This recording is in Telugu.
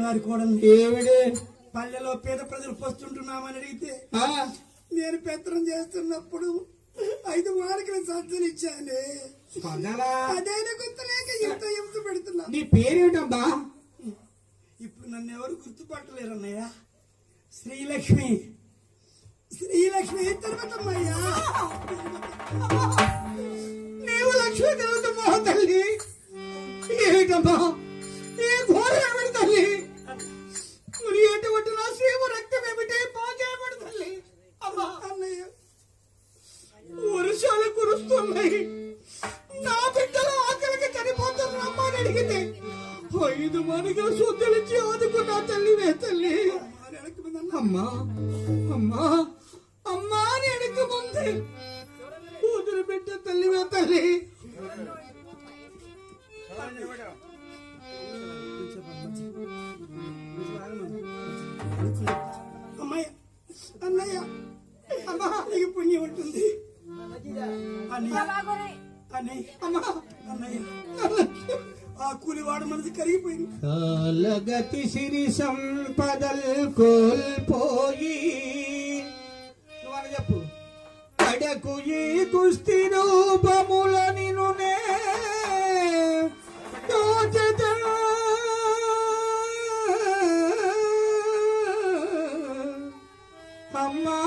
గారి కోడలు ఏమిడే పల్లెలో పేద ప్రజలు పోస్తుంటున్నామని అడిగితే ఆ, నేను పెత్తనం చేస్తున్నప్పుడు 5 మార్కులు సంచలిచ్చానే. స్పందనా, అదైనా గుర్తులేక ఇంత హింస పెడుతున్నా. నీ పేరేమిటమ్మా? ఇప్పుడు నన్ను ఎవరు గుర్తుపట్టలేరు అన్నయ్య. శ్రీలక్ష్మి శ్రీలక్ష్మి తిరుపతమ్మయ్యా. నీవు లక్ష్మి తిరుగుతుమ్మా తల్లి. ఏమిటమ్మా ఈ ఘోరమేమిటి తల్లి? మరి ఎటువంటి నా శ్రీమ రక్తం ఏమిటి పాకేమిటి తల్లి? అమ్మా అన్నయ్య వర్షాలు కురుస్తున్నాయి, నా బిడ్డలు ఆకలికి చనిపోతున్నామ్మా అని అడిగితే 5 మార్కులు శుద్ధించి ఆదుకున్నా తల్లివే తల్లి. అమ్మా అమ్మా అమ్మా అని అడిగి ముందే కూతురు బిడ్డ తల్లివే తల్లి. అమ్మాయి అన్నయ్య అమ్మా నీకు పుణ్యం ఉంటుంది. అన్నయ్య ఆ కూలివాడు మనసు కరిగిపోయింది. కాలగతి సిరి సంపదల్ కోల్పోయి నువ్వు చెప్పు కడకు ఈ కుస్తీ రూపముల నిను అమ్మా